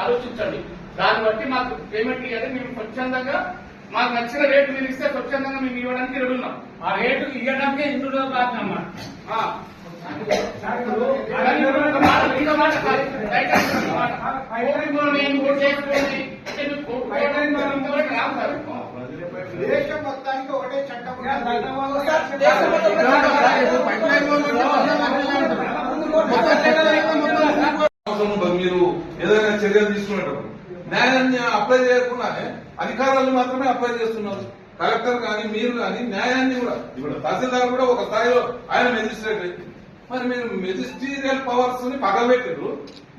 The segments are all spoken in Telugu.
ఆలోచించండి. దాన్ని బట్టి మాకు పేమెంట్ ఇవ్వాలి. మేము స్వచ్ఛందంగా మాకు నచ్చిన రేటు మీరు ఇస్తే స్వచ్ఛందంగా మేము ఇవ్వడానికి రెడీ ఉన్నాం. ఆ రేటు ఇవ్వడానికే ఇందులో బాగున్నామా దేశం మొత్తానికి ఒకటే చట్టం. మీరు ఏదైనా చర్యలు తీసుకునేటప్పుడు న్యాయాన్ని అప్లై చేయకుండానే అధికారులు మాత్రమే అప్లై చేస్తున్నారు. కలెక్టర్ కానీ మీరు కానీ న్యాయాన్ని కూడా ఇప్పుడు తహసీల్దార్ కూడా ఒక స్థాయిలో ఆయన మెజిస్ట్రేట్. మరి మీరు మెజిస్ట్రీరియల్ పవర్స్ ని పగబెట్టారు,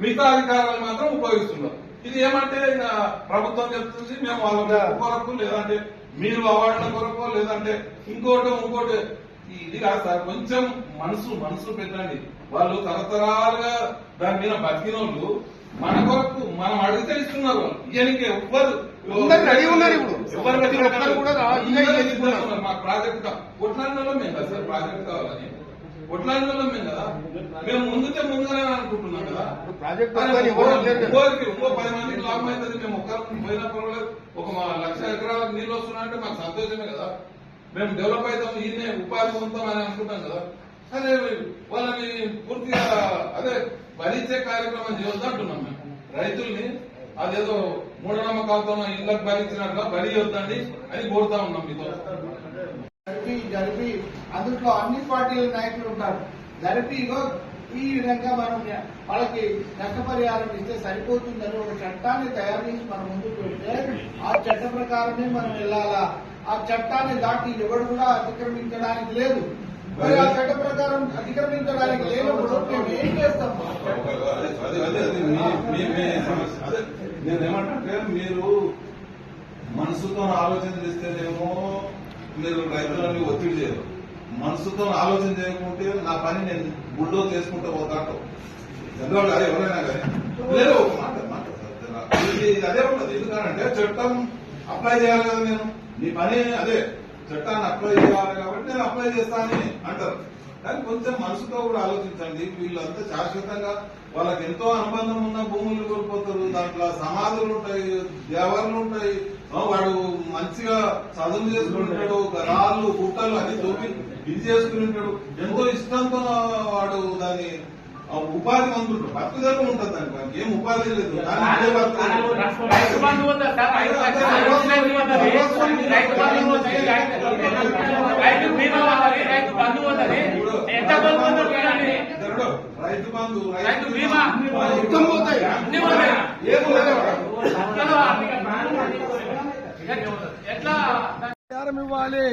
మిగతా అధికారులు మాత్రం ఉపయోగిస్తున్నారు. ఇది ఏమంటే ప్రభుత్వం చెప్తుంది మేము వాళ్ళ కొరకు, లేదంటే మీరు అవార్డుల కొరకు, లేదంటే ఇంకోటి ఇది కాదు సార్. కొంచెం మనసు పెట్టండి. వాళ్ళు తరతరాలుగా దాని మీద బతికిన వాళ్ళు మన కొరకు మనం అడిగితే ఇస్తున్నారు. ఇయనికి ఎవ్వరు మా ప్రాజెక్ట్ కొట్లాడినలో మేము కదా సార్, ప్రాజెక్ట్ కావాలని కొట్లాడినలో మేము కదా. మేము ముందుగానే అనుకుంటున్నాం కదా. ఇంకో 10 మందికి లాభం అవుతుంది. మేము ఒక్కరికి పోయినా పర్వాలేదు. ఒక 1,00,000 ఎకరాలకు నీళ్ళు వస్తున్నాయంటే మాకు సంతోషమే కదా. మేము డెవలప్ అవుతాం, ఈయనే ఉపాధి పొందుతాం అని అనుకుంటాం కదా. అదే వాళ్ళని పూర్తిగా అదే భరించే కార్యక్రమం చేయొద్దంటున్నాం. మేము రైతుల్ని అదేదో మూఢనమ్మకాలతో ఇళ్లకు భరించినట్లా బలి వద్దండి అని కోరుతా ఉన్నాం. మీతో జరిపి అందులో అన్ని పార్టీల నాయకులు ఉంటారు. జరిపిగో ఈ విధంగా మనం వాళ్ళకి నష్టపరిహారం ఇస్తే సరిపోతుందని ఒక చట్టాన్ని తయారు చేసి మనం ముందుకు పెడితే ఆ చట్ట ప్రకారమే మనం వెళ్ళాలా. ఆ చట్టాన్ని దాటి ఎవడు కూడా అతిక్రమించడానికి లేదు. మరి ఆ చట్ట ప్రకారం అతిక్రమించడానికి లేనప్పుడు మేము ఏం చేస్తాం? నేనేమంటే మీరు మనసుతో ఆలోచన చేస్తేనేమో మీరు రైతులని ఒత్తిడి చేయరు. మనసుతో ఆలోచన చేయకుంటే నా పని నేను బుల్డో చేసుకుంటూ పోతాంటో చంద్రబాబు అదే ఎవరైనా కానీ లేదు ఒక మాట అదే ఉండదు. ఎందుకంటే చట్టం అప్లై చేయాలి కదా. నేను నీ పని అదే చట్టాన్ని అప్లై చేయాలి కాబట్టి నేను అప్లై చేస్తానని అంటారు. కానీ కొంచెం మనసుతో కూడా ఆలోచించండి. వీళ్ళంతా శాశ్వతంగా వాళ్ళకి ఎంతో అనుబంధం ఉన్న భూములు కోల్పోతారు. దాంట్లో సమాధులు ఉంటాయి, దేవర్లు ఉంటాయి. వాడు మంచిగా చదువు చేసుకుంటాడు, రాళ్ళు గుట్టలు అన్ని తోపి ఇది చేసుకుని ఉంటాడు. ఎంతో ఇష్టంతో వాడు దాన్ని ఉపాధి పొందుతుంటాడు. బతుకుదల ఉంటుంది దానికి. వానికి ఏం ఉపాధి లేదు. రైతు బంధు, రైతు బీమా పరిహారం ఇవ్వాలి,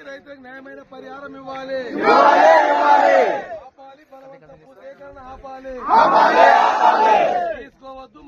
రైతులకు న్యాయమైన పరిహారం ఇవ్వాలి. ఆపాలి, బలవంతపు సేకరణ ఆపాలి.